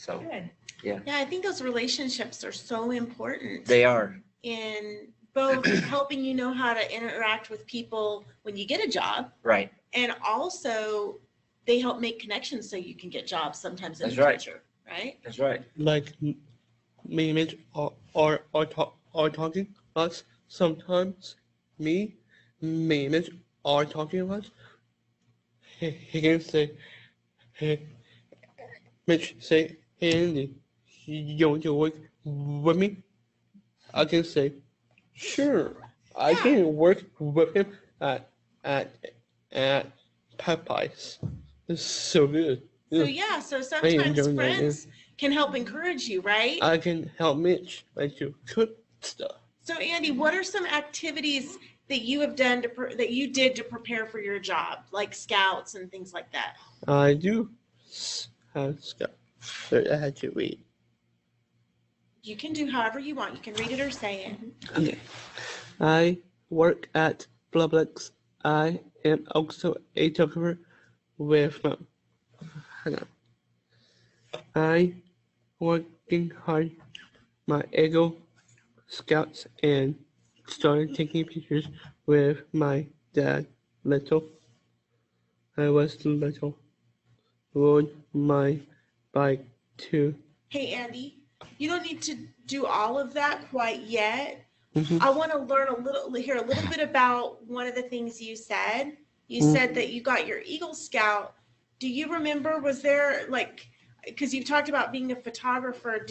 So Good. yeah, I think those relationships are so important they are. in both helping you know how to interact with people when you get a job, Right. and also they help make connections so you can get jobs sometimes in That's the right. future, right? That's right. Like me and Mitch are talking about sometimes. Me and Mitch are talking about. He can say, hey, Mitch say, hey Andy, you want to work with me? I can say, sure. I can work with him at at Popeyes. It's so good. So so sometimes enjoy that, friends can help encourage you, right? I can help Mitch like to cook stuff. So Andy, what are some activities that you have done that you did to prepare for your job, like scouts and things like that? I do have stuff that I had to read. You can do however you want. You can read it or say it. Okay. I work at Publix. I am also a photographer with hang on. I working hard my Eagle Scouts and started taking pictures with my dad. Little. I was little. Rode my bike too. Hey Andy, you don't need to do all of that quite yet. Mhm. I want to hear a little bit about one of the things you said. You said that you got your Eagle Scout. Do you remember, was there because you've talked about being a photographer,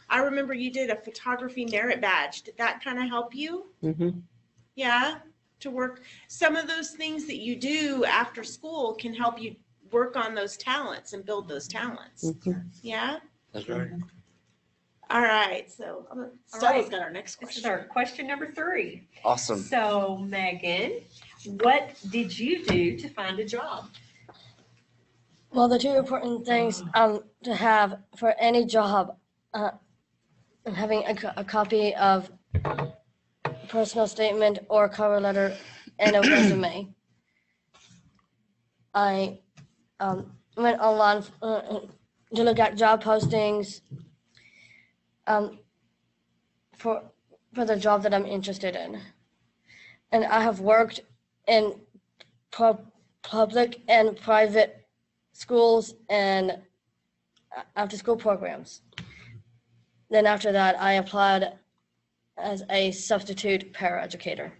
I remember you did a photography merit badge. Did that kind of help you? Mhm. Yeah, to work. Some of those things that you do after school can help you work on those talents and build those talents. Mhm. Yeah? That's right. All right, so Stella's got our next This is question. our question number 3. Awesome. So Megan, what did you do to find a job? Well, the two important things to have for any job, having a copy of personal statement or cover letter and a resume. I went online to look at job postings for the job that I'm interested in, and I have worked in public and private schools and after-school programs. Then after that, I applied as a substitute paraeducator.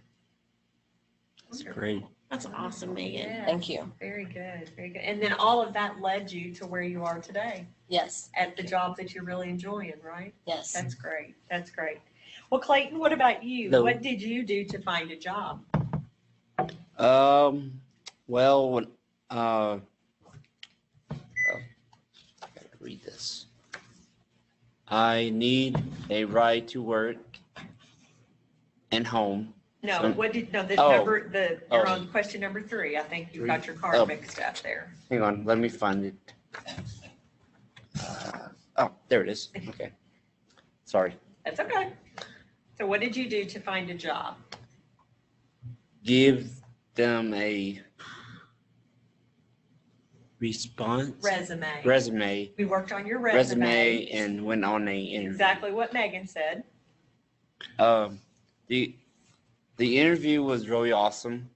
That's great. That's awesome, Megan. Yes, Thank you. Very good, very good. And then all of that led you to where you are today Yes, at the job that you're really enjoying, right? yes. That's great. That's great. Well, Clayton, what about you? No. What did you do to find a job? Well, when I gotta read this. I need a right to work and home. No, Um, you're on question number 3. I think you've got your card Oh. mixed up there. Hang on, let me find it. Oh, there it is. Okay. Sorry. That's okay. So what did you do to find a job? Give them a resume. We worked on your Resume and went on a interview. Exactly what Megan said. The interview was really awesome.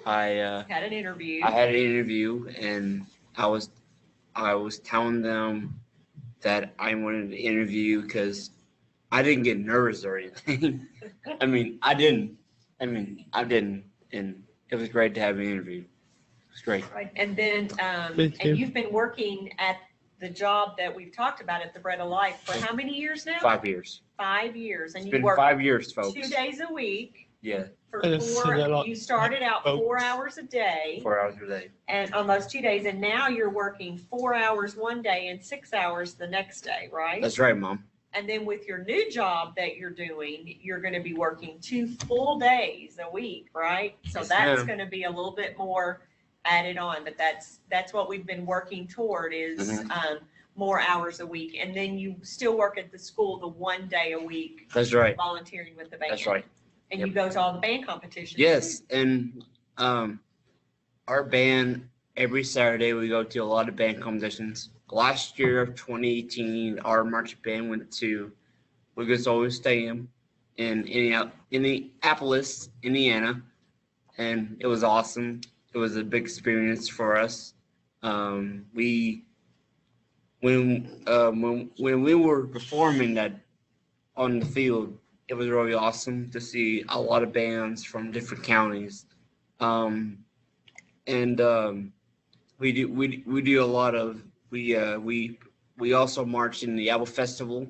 Had an interview. I had an interview and I was telling them that I wanted to interview because I didn't get nervous or anything. I didn't. And it was great to have an interview. It was great. Right. And then, Me too. and you've been working at the job that we've talked about at the Bread of Life for how many years now? 5 years. 5 years. And It's you been work 5 years, folks. 2 days a week Yeah, for I just said that a lot. you started out Folks. 4 hours a day 4 hours a day. and on those 2 days, and now you're working 4 hours one day and 6 hours the next day, right? That's right, Mom. And then with your new job that you're doing, you're going to be working 2 full days a week, right? So Yes, that's ma'am. going to be a little bit more added on, but that's what we've been working toward is Mhm. more hours a week. And then you still work at the school the 1 day a week, That's right. volunteering with the band. That's right. And you go to all the band competitions. Yes, and our band, every Saturday we go to a lot of band competitions. last year of 2018, our marching band went to Lucas Oil Stadium in Indianapolis, Indiana, and it was awesome. It was a big experience for us. We when we were performing that on the field, it was really awesome to see a lot of bands from different counties. Um, and we do a lot of we also march in the Apple Festival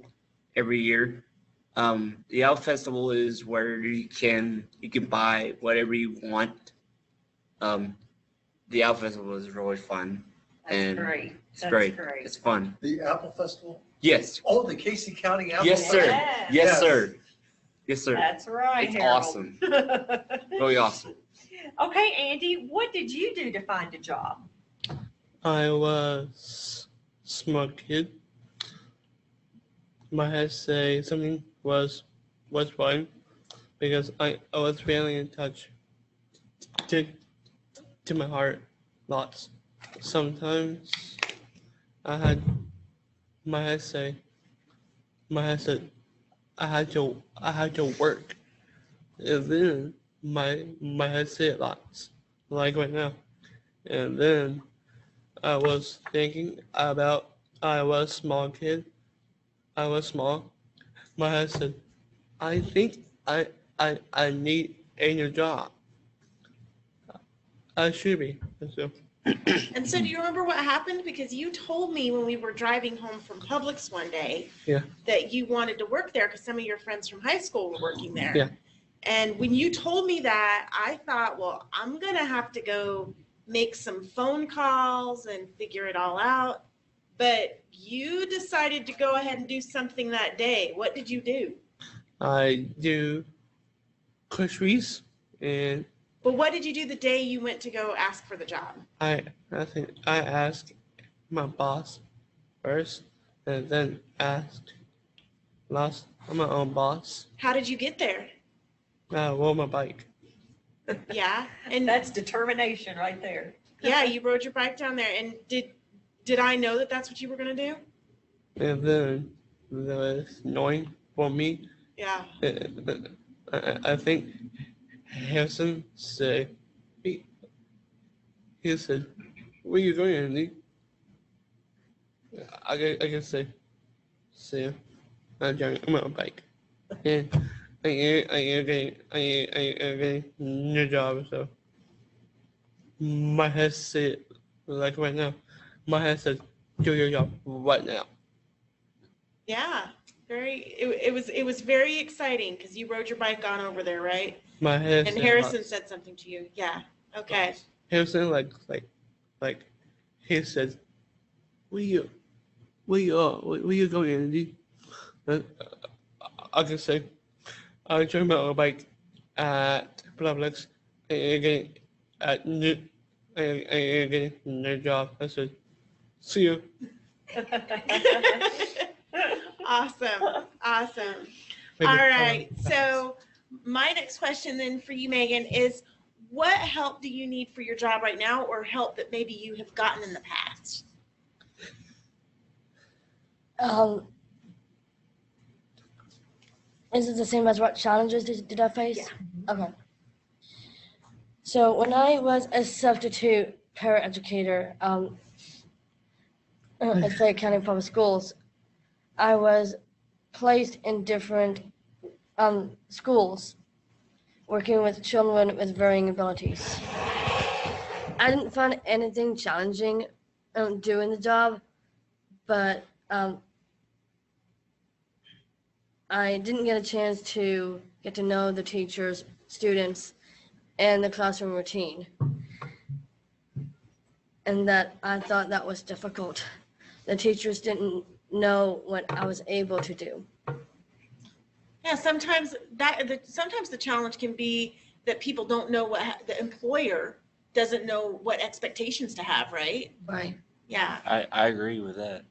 every year. The Apple Festival is where you can buy whatever you want. The Apple Festival is really fun. That's And great. It's That's great. great. It's fun. The Apple Festival? Yes. Oh, the Casey County Apple Yes, sir. Festival. Yes. Yes, Yes. sir. Yes, sir. That's right, It's Harold. awesome. Really awesome. Okay, Andy, what did you do to find a job? I was smart kid. My head say something was fine because I was feeling in touch to my heart lots. Sometimes I had my head said I had to work. And then my head said lots like right now. And then I was thinking about I was small kid. I was small. My head said, I think I need a new job. I should be. So And so do you remember what happened? Because you told me when we were driving home from Publix one day Yeah. that you wanted to work there because some of your friends from high school were working there. Yeah. And when you told me that, I thought, well, I'm going to have to go make some phone calls and figure it all out. But you decided to go ahead and do something that day. What did you do? I do groceries and But what did you do the day you went to go ask for the job? I think I asked my boss first and then asked my own boss. How did you get there? I rode my bike. Yeah. And That's determination right there. yeah, you rode your bike down there. And did I know that that's what you were going to do? And then there was annoying for me. Yeah. I think Harrison said, he said, where you going, Andy? I can say, I'm on my bike. And I am getting new job, so my head said, like right now, my head said, do your job right now. Yeah. It was very exciting because you rode your bike on over there, right? My head And said, Harrison said something to you. Yeah. Okay. Harrison like he said, where you going, Andy? I can say, I joined my bike at Publix and getting new job. I said, see you. Awesome. Awesome. Maybe- All right. So my next question then for you, Megan, is what help do you need for your job right now or help that maybe you have gotten in the past? Is it the same as what challenges did I face? Yeah. Okay. So when I was a substitute paraeducator at Fayette County Public Schools, I was placed in different schools working with children with varying abilities. I didn't find anything challenging doing the job, but I didn't get a chance to get to know the teachers, students, and the classroom routine. And that I thought that was difficult. The teachers didn't know what I was able to do. Yeah, sometimes sometimes the challenge can be that people don't know the employer doesn't know what expectations to have, right? Right. Yeah. I agree with that.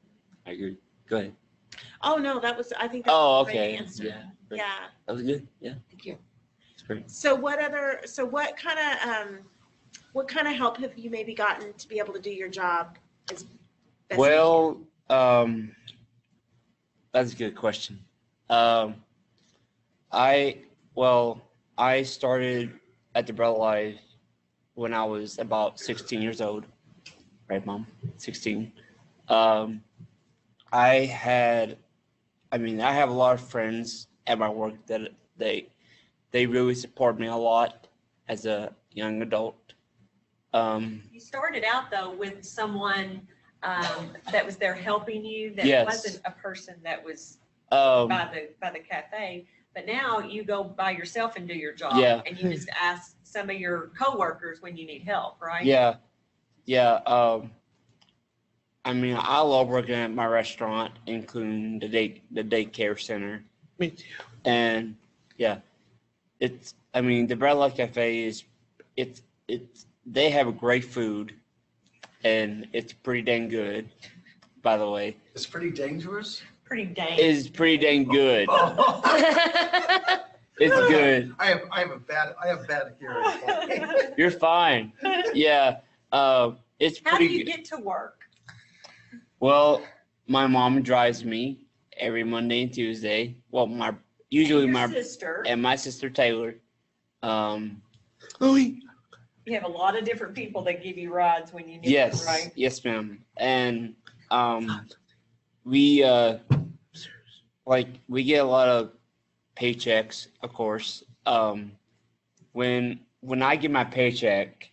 I agree. Go ahead. Oh no, I think that's Oh, a great okay. answer. Yeah. Great. Yeah. That was good. Yeah. Thank you. It's great. So what kind of help have you maybe gotten to be able to do your job That's Well, that's a good question. Um, I well, I started at the Bread Life when I was about 16 years old. Right, Mom? 16. Um, I had, I have a lot of friends at my work that they really support me a lot as a young adult. You started out though with someone that was there helping you, that Yes. wasn't a person that was Um, by the cafe, but now you go by yourself and do your job. Yeah. And you just ask some of your coworkers when you need help, right? yeah, yeah. I love working at my restaurant, including the daycare center. Me too. And yeah, the Bread Life Cafe it's they have a great food, and it's pretty dang good, by the way. It's pretty dangerous. Pretty dang. It's pretty dang good. It's good. I have bad hearing. You're fine. Yeah. It's How do pretty you good. get to work? Well, my mom drives me every Monday and Tuesday. Well, usually Your my sister. and my sister Taylor. Oh, wait. You have a lot of different people that give you rides when you need Yes, them, right? yes, ma'am. And we we get a lot of paychecks, of course. When I get my paycheck,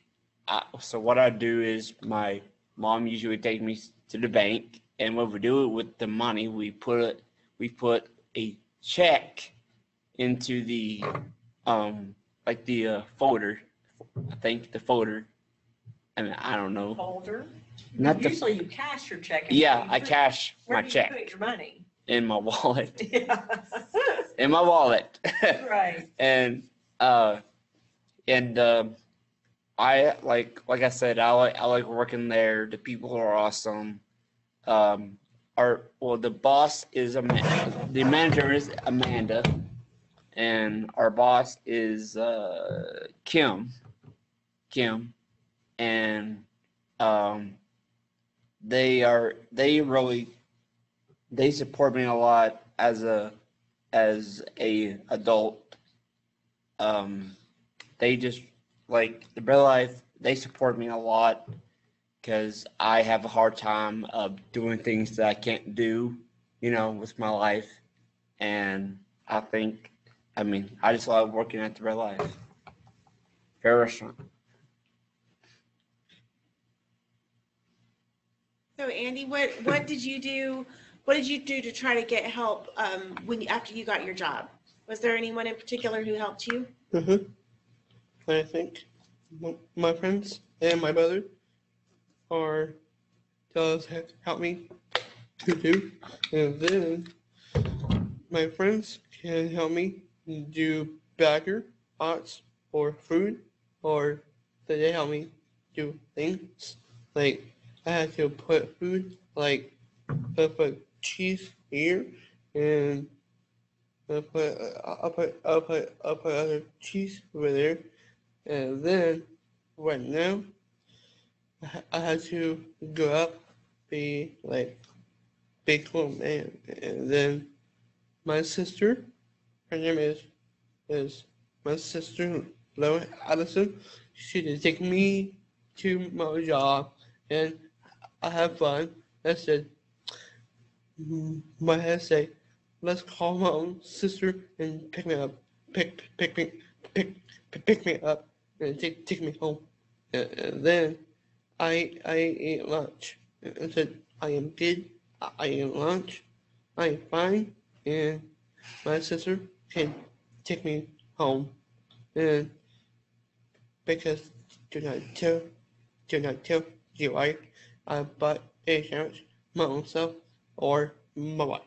so what I do is my mom usually takes me to the bank, and what we do with the money, we put a check into the folder. I think the folder. I don't know. Folder. Not the Usually you cash your check. Yeah, I cash Where my do you check put your money? in my wallet. Yeah. In my wallet. Right. And I like I said, I like working there. The people are awesome. The boss is the manager is Amanda, and our boss is Kim, and they support me a lot as a adult. They just like the Bread Life. They support me a lot because I have a hard time of doing things that I can't do, with my life. And I just love working at the Bread Life. Fair restaurant. So Andy, what did you do? What did you do to try to get help after you got your job? Was there anyone in particular who helped you? I think my friends and my brother does help me to do, and then my friends can help me do bagger pots or food, or they help me do things like I had to put food like I put cheese here, and I'll put other cheese over there, and then right now I had to go up, be like big little man, and then my sister, her name is my sister Lois Addison. She did take me to my job, and I had fun. I said, my head say, let's call my own sister and pick me up, pick me up, and take me home. And then I ate lunch and said, I am good. I ate lunch. I am fine, and my sister can take me home. And because do not tell your wife I bought a sandwich my own self or my wife.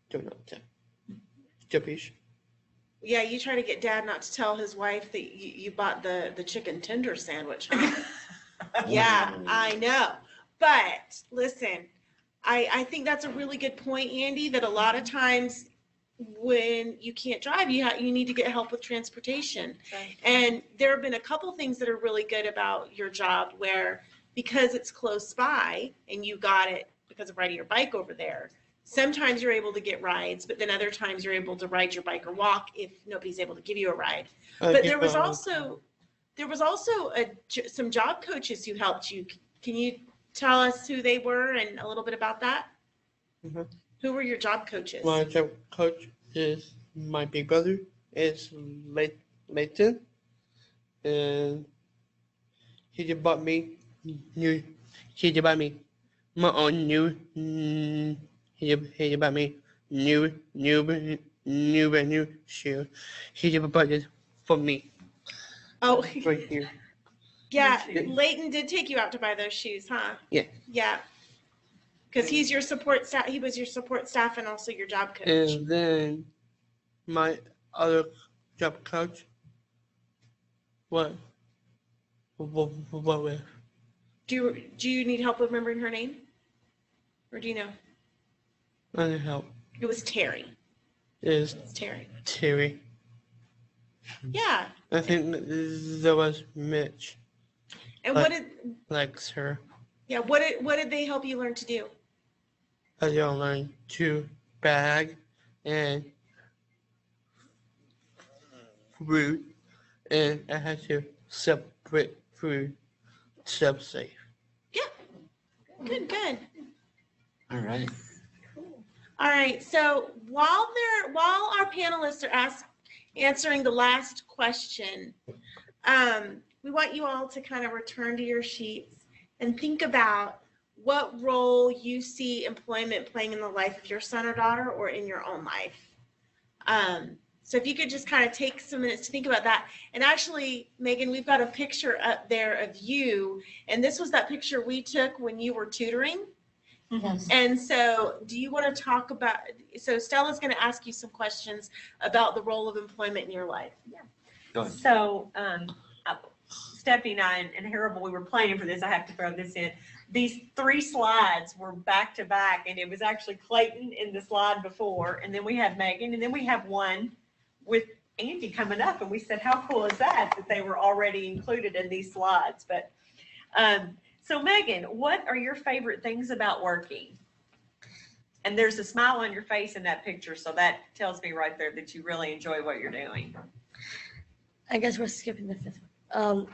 Do not tell. Please. Yeah, you try to get Dad not to tell his wife that you bought the chicken tender sandwich, huh? Yeah, I know. But listen, I think that's a really good point, Andy, that a lot of times when you can't drive, you need to get help with transportation. Right. And there have been a couple things that are really good about your job where because it's close by and you got it because of riding your bike over there. Sometimes you're able to get rides, but then other times you're able to ride your bike or walk if nobody's able to give you a ride. But there was also some job coaches who helped you. Can you tell us who they were and a little bit about that? Mhm. Who were your job coaches? My job coach is my big brother. Is Leighton, and he just bought me new. He just bought me my own new. He just bought me new shoe. He just bought it for me Oh, right here. yeah. Your shoes. Leighton did take you out to buy those shoes, huh? Yeah. Yeah. Because he's your support staff. He was your support staff and also your job coach. And then my other job coach. What? What? Do you need help remembering her name? Or do you know? I need help. It was Terry. Is It's Terry. Terry. Yeah. I think there was Mitch. And But- what did Likes her. what did they help you learn to do? I don't learn to bag and fruit, and I had to separate food, safe. Good. All right. All right. So while our panelists are answering the last question, we want you all to kind of return to your sheets and think about what role you see employment playing in the life of your son or daughter or in your own life. So if you could just kind of take some minutes to think about that. And actually, Megan, we've got a picture up there of you. And this was that picture we took when you were tutoring. Yes. And so do you want to talk about, so Stella's going to ask you some questions about the role of employment in your life. Go ahead. So, Stephanie and I and Harold, we were planning for this. I have to throw this in. These 3 slides were back to back, and it was actually Clayton in the slide before, and then we have Megan, and then we have one with Andy coming up, and we said, how cool is that they were already included in these slides? But so Megan, what are your favorite things about working? And there's a smile on your face in that picture, so that tells me right there that you really enjoy what you're doing. I guess we're skipping the 5th one.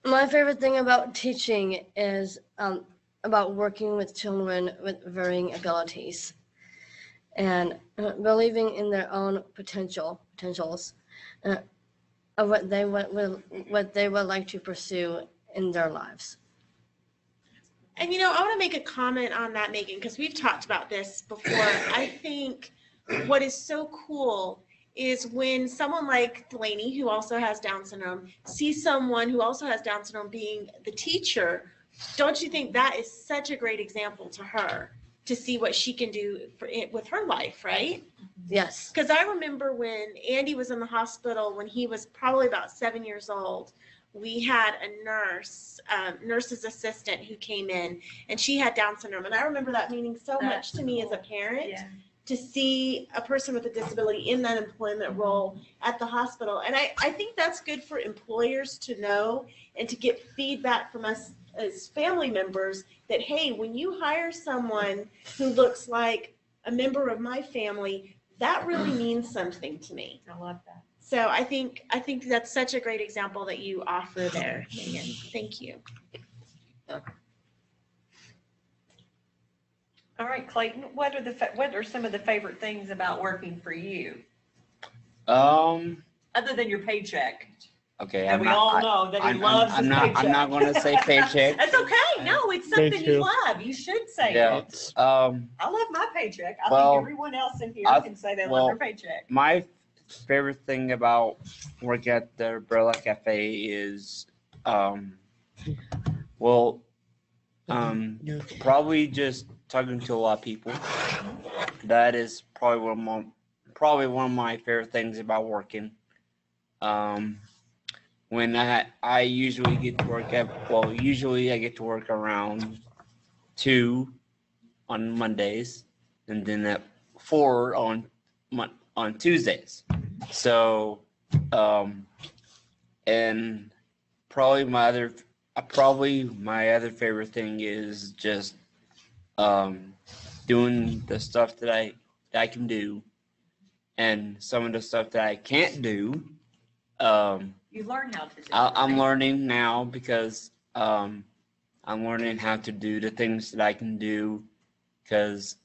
My favorite thing about teaching is about working with children with varying abilities and believing in their own potentials of what they would like to pursue in their lives. And I want to make a comment on that, Megan, because we've talked about this before. I think what is so cool is when someone like Delaney, who also has Down syndrome, sees someone who also has Down syndrome being the teacher. Don't you think that is such a great example to her to see what she can do with her life, right? Yes. Because I remember when Andy was in the hospital when he was probably about 7 years old, we had a nurse's assistant who came in, and she had Down syndrome. And I remember that meaning so much to me as a parent. Yeah. To see a person with a disability in that employment role at the hospital. And I think that's good for employers to know and to get feedback from us as family members that, hey, when you hire someone who looks like a member of my family, that really means something to me. I love that. So I think that's such a great example that you offer there, Megan. Thank you. All right, Clayton, what are some of the favorite things about working for you, other than your paycheck? Okay. And we all know that he loves his paycheck. I'm not going to say paycheck. That's okay. No, it's something you too. love. You should say Yeah. it. I I love my paycheck. I Well, think everyone else in here I- can say they well, love their paycheck. My favorite thing about working at the Umbrella Cafe is, probably just talking to a lot of people. That is probably one of my favorite things about working. When I usually get to work usually I get to work around 2 on Mondays, and then at 4 on Tuesdays. So, and probably my other favorite thing is just doing the stuff that I can do, and some of the stuff that I can't do. You learn how to do I'm it. learning now because I'm learning how to do the things that I can do because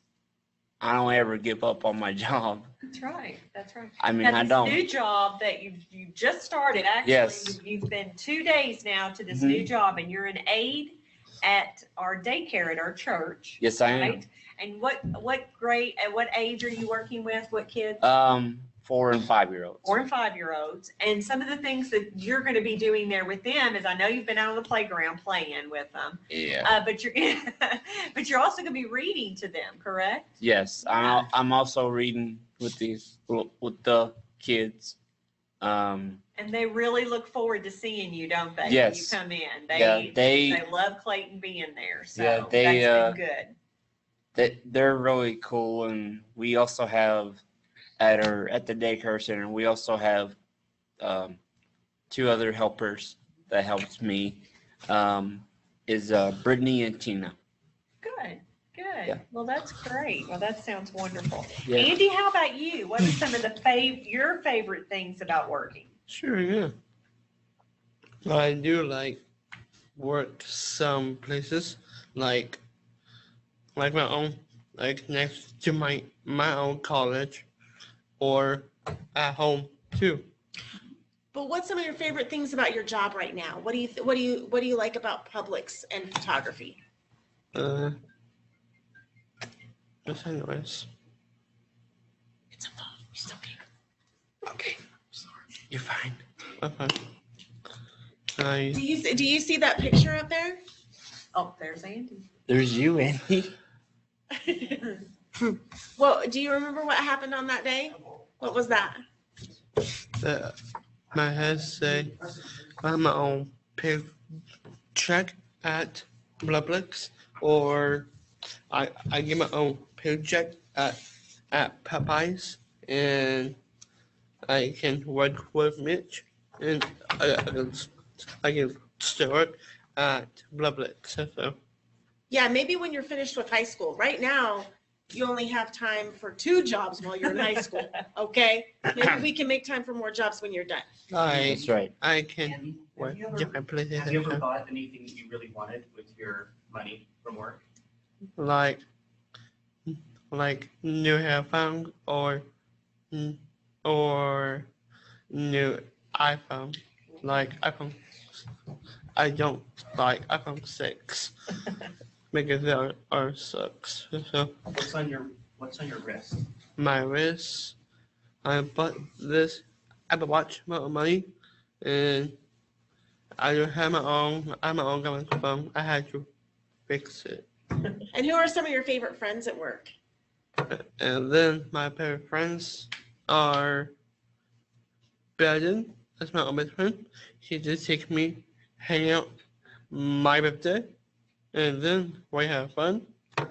I don't ever give up on my job. That's right. That's right. I mean, Now, I this don't. new job that you just started, actually, Yes. you've been 2 days now to this new job, and you're an aide at our daycare at our church, Yes, I am. right? And what grade, at what age are you working with? What kids? 4 and 5-year-olds. 4 and 5-year-olds. And some of the things that you're going to be doing there with them is, I know you've been out on the playground playing with them, Yeah. but you're also going to be reading to them, correct? Yes, I'm also reading with the kids. And they really look forward to seeing you, don't they? Yes. When you come in. Yeah, They love Clayton being there. So Yeah, they, that's been good. They're really cool, and we also have at the daycare center. We also have 2 other helpers that helps me. Is Brittany and Tina. Good. Good. Yeah. Well, that's great. Well, that sounds wonderful. Yeah. Andy, how about you? What are some of your favorite things about working? Sure, yeah. I do like work some places like my own, like next to my own college, or at home too. But what's some of your favorite things about your job right now? What do you like about Publix and photography? Just anyways. It's a phone. It's okay. Okay. You're fine. Okay. I Do you see that picture up there? Oh, there's Andy. There's you, Andy. Well, do you remember what happened on that day? What was that? my head say I'm my own pay check at Publix, or I get my own paycheck at Popeyes, and I can work with Mitch, and I can still work at Publix. So Yeah, maybe when you're finished with high school. Right now, you only have time for 2 jobs while you're in high school. Okay, maybe we can make time for more jobs when you're done. That's right. I can Andy, work have you ever, different places. have you ever bought anything that you really wanted with your money from work? like new headphones or new iPhone, like iPhone. I don't like iPhone 6 because they are sucks. So What's on your wrist? my wrist, I bought this Apple Watch with money, and I don't have my own. I have my own government phone. I had to fix it. And who are some of your favorite friends at work? And then my favorite friends are Braden. That's my old best friend. He did take me hang out my birthday, and then we have fun,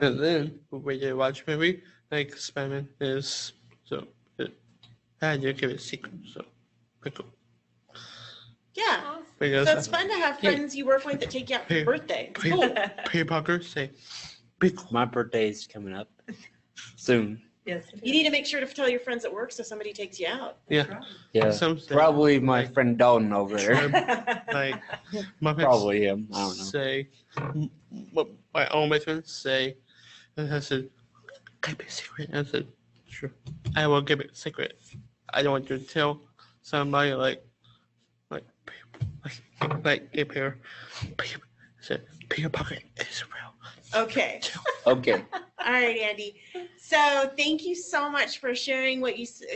and then we did watch a movie like Spider-Man is. So I had to keep it secret. So pretty cool. Yeah, Because so it's fun to have friends you work with that take you out for your birthday. It's cool. Peter Parker say, "Be cool." My birthday is coming up soon. Yes. You need to make sure to tell your friends at work so somebody takes you out. Yeah. Yeah. Some say, Probably my friend Dalton over there. like my friends Probably him. I don't know. say, what my own best friend say, and I said, keep it secret. I said, sure, I will keep it secret. I don't want you to tell somebody like Peter said, Peter Parker is real. Okay. Okay. All right, Andy. So thank you so much for sharing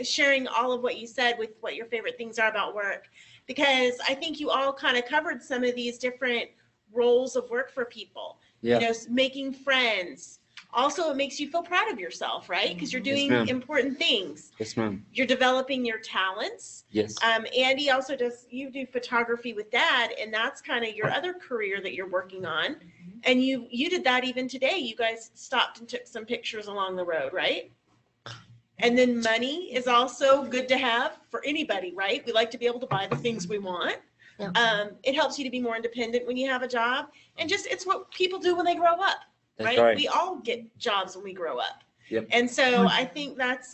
sharing all of what you said with what your favorite things are about work, because I think you all kind of covered some of these different roles of work for people. Yeah. You know, making friends. Also, it makes you feel proud of yourself, right? Because you're doing ma'am. important things. Yes, ma'am. You're developing your talents. Yes. Andy also you do photography with Dad, and that's kind of your other career that you're working on. And you did that even today. You guys stopped and took some pictures along the road, right? And then money is also good to have for anybody, right? We like to be able to buy the things we want. Yeah. It helps you to be more independent when you have a job, and just it's what people do when they grow up. That's right. We all get jobs when we grow up. Yep. And so I think that's,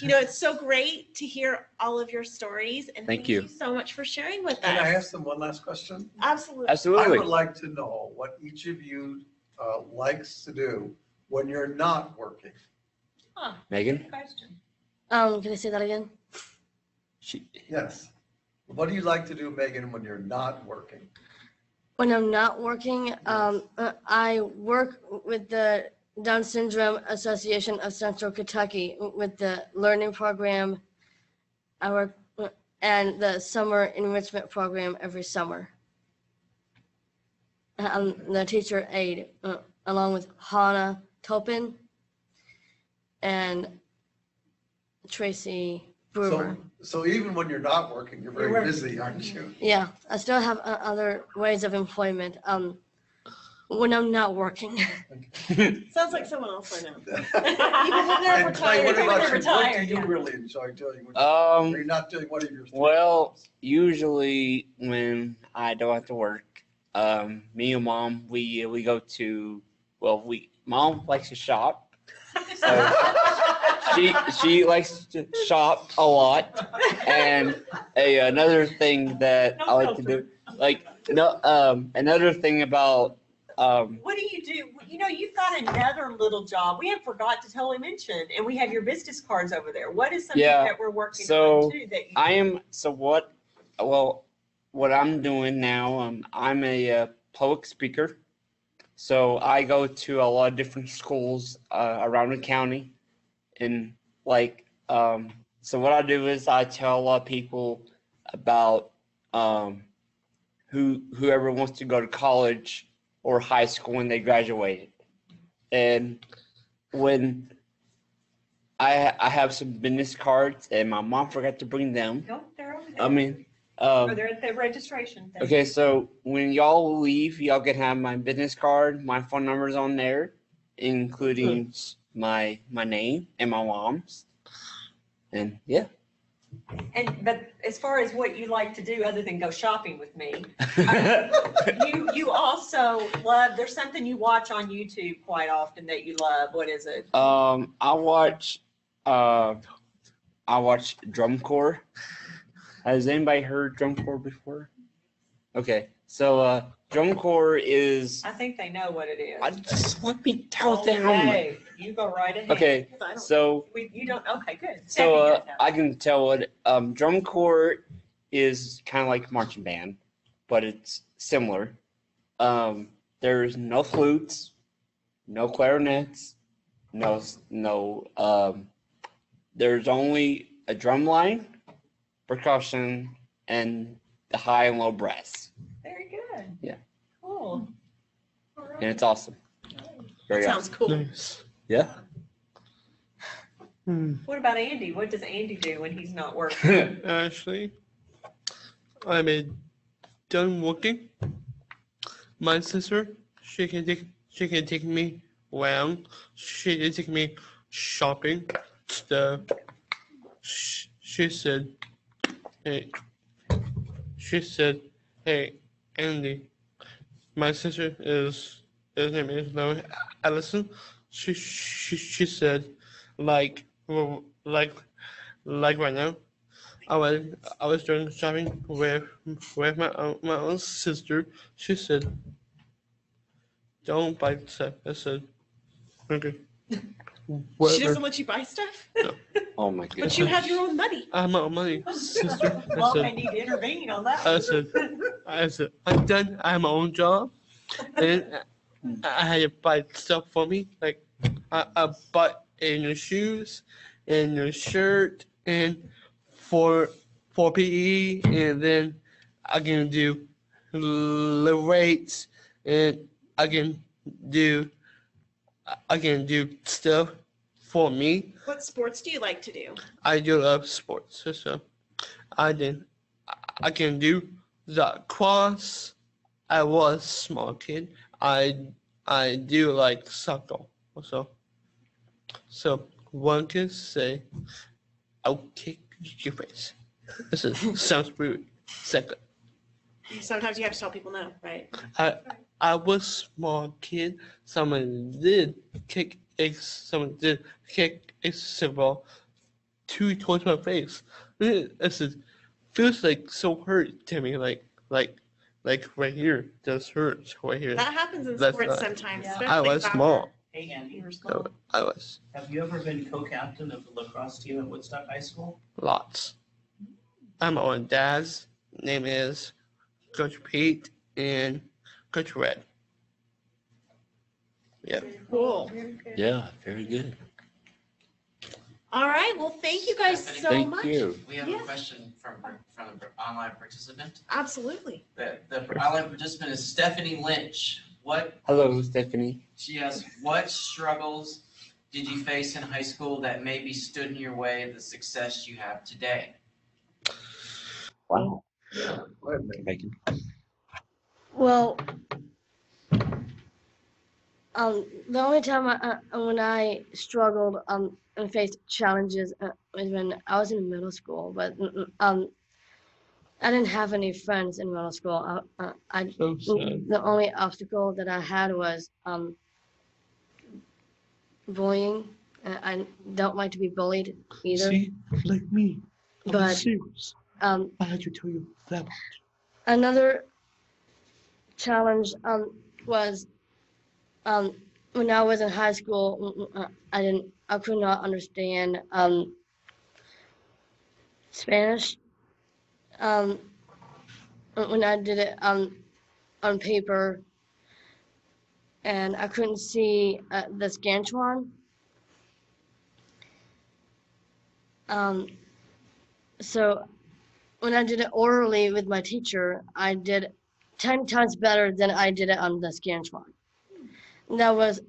it's so great to hear all of your stories. And Thank thank you. you so much for sharing with Can I us. ask them one last question? Absolutely. I Absolutely. would like to know what each of you likes to do when you're not working. Megan? Good question. Can I say that again? Yes. What do you like to do, Megan, when you're not working? When I'm not working, I work with the Down Syndrome Association of Central Kentucky with the learning program. I work and the summer enrichment program every summer. I'm the teacher aide along with Hannah Topin and Tracy Brewer. So even when you're not working, you're very busy, aren't you? Yeah, I still have other ways of employment when I'm not working. Sounds like someone else I know. Even when they're And Clay, what retired, about you? What do retired, you yeah. really enjoy doing? When you're not doing one of your three Well, jobs? usually when I don't have to work, me and mom, we go to, mom likes to shop. So she likes to shop a lot. And another thing that I like to do, another thing about, What do? You've got another little job. We have forgot to totally mention, and we have your business cards over there. What is something Yeah, that we're working so on too that you what I'm doing now, I'm a public speaker. So I go to a lot of different schools around the county, and so what I do is I tell a lot of people about whoever wants to go to college or high school when they graduated, and when I have some business cards, and my mom forgot to bring them. No, they're over there. I mean, They're at the registration thing. okay, so when y'all leave, y'all can have my business card, my phone number's on there, including my name and my mom's. And yeah. But as far as what you like to do other than go shopping with me, you also love. There's something you watch on YouTube quite often that you love. What is it? I watch drum corps. Has anybody heard drum corps before? Okay, so drum corps is. I think they know what it is. Just let me tell them. Okay, you go right ahead. Okay, so You don't. Okay, good. so Stephanie does I can tell what drum corps is kind of like marching band, but it's similar. There's no flutes, no clarinets, no. There's only a drum line, percussion, and the high and low brass, Very good. Yeah. Cool. All and right. it's awesome. Very Sounds cool. Nice. Yeah. What about Andy? What does Andy do when he's not working? Actually, I'm done working. My sister, she can take me around. She can take me shopping stuff. She said, hey, Andy, my sister his name is Allison. She said, like right now, I was doing shopping with my own sister. She said, don't buy stuff. I said, okay. She doesn't let you buy stuff, Oh my but goodness. you have your own money. I have my own money, sister. Well, I need to intervene on that. I said, I'm done. I have my own job, and I had to buy stuff for me. Like I bought new shoes, and new shirt, and for PE, and then I can do the weights, and I can do stuff for me. What sports do you like to do? I do love sports, so I can do the cross. I was a small kid. I do like soccer also. So one can say, I'll kick your face. This sounds rude. Second. Sometimes you have to tell people no, right? I was small kid. Someone did someone did kick a football towards my face. This is feels like so hurt to me, like right here, just hurts right here. That happens in That's sports not- sometimes, Yeah. especially I was soccer. small. Hey, Andy, You were So small. I was have you ever been co-captain of the lacrosse team at Woodstock High School? lots. I'm on Dad's name is Coach Pete and Coach Red. Yeah. Cool. Yeah, very good. All right. Well, thank you guys so Thank much. you. We have Yeah. a question from an online participant. Absolutely. The online participant is Stephanie Lynch. Hello, Stephanie. She asks, what struggles did you face in high school that maybe stood in your way of the success you have today? Wow. Go ahead, Nick. Megan. Well, the only time when I struggled and faced challenges was when I was in middle school, but I didn't have any friends in middle school. So sad. The only obstacle that I had was bullying. I don't like to be bullied either. See, like me. I'm But serious. um, I had to tell you that. another challenge was when I was in high school. I could not understand Spanish. When I did it on paper, and I couldn't see the Scantuan. So when I did it orally with my teacher, I did 10 times better than I did it on the Scantuan. That was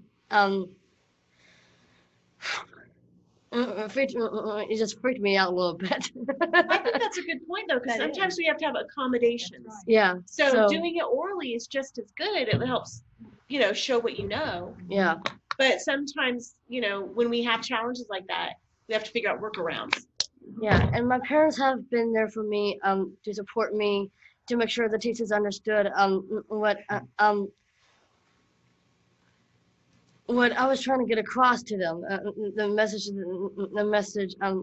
it just freaked me out a little bit. I think that's a good point though, because That is. sometimes we have to have accommodations. That's right. Yeah. So doing it orally is just as good. It helps, show what you know. Yeah. But sometimes, when we have challenges like that, we have to figure out workarounds. Yeah, and my parents have been there for me to support me, to make sure the teachers understood what I was trying to get across to them, the message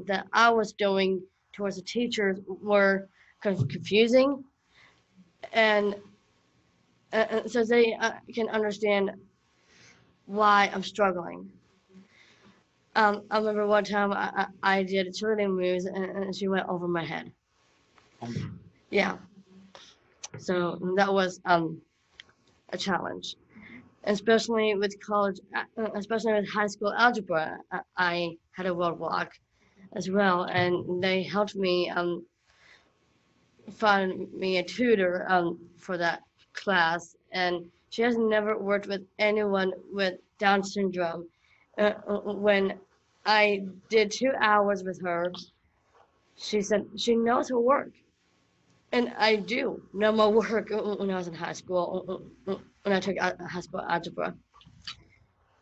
that I was doing towards the teachers were kind of confusing, and so they can understand why I'm struggling. I remember one time I did cheerleading moves and she went over my head. Yeah. So that was a challenge, especially with college, especially with high school algebra. I had a roadblock as well, and they helped me find me a tutor for that class. And she has never worked with anyone with Down syndrome. When I did 2 hours with her, she said she knows her work. And I do know my work when I was in high school, when I took high school algebra.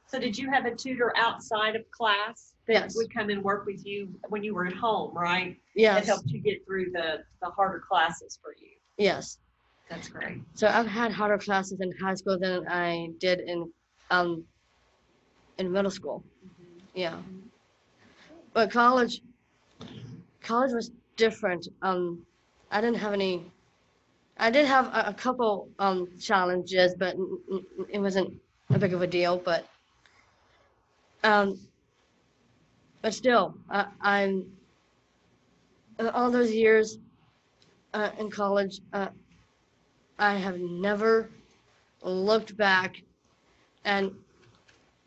So did you have a tutor outside of class that Yes. would come and work with you when you were at home, right? That Yes, helped you get through the harder classes for you. yes. That's great. So I've had harder classes in high school than I did in middle school. Yeah. But college was different. I didn't have any. I did have a couple challenges, but it wasn't a big of a deal. But still, I'm all those years in college. I have never looked back, and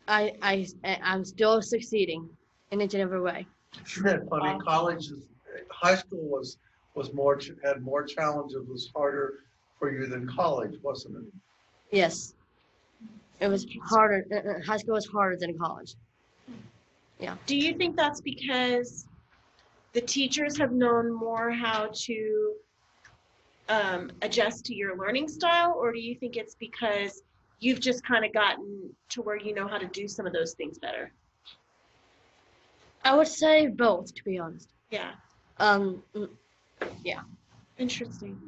I'm still succeeding in each and every way. Isn't that funny? High school had more challenges, was harder for you than college, wasn't it? Yes, it was harder. High school was harder than college. Do you think that's because the teachers have known more how to adjust to your learning style, or do you think it's because you've just kind of gotten to where you know how to do some of those things better? I would say both, to be honest. Yeah, Um, interesting.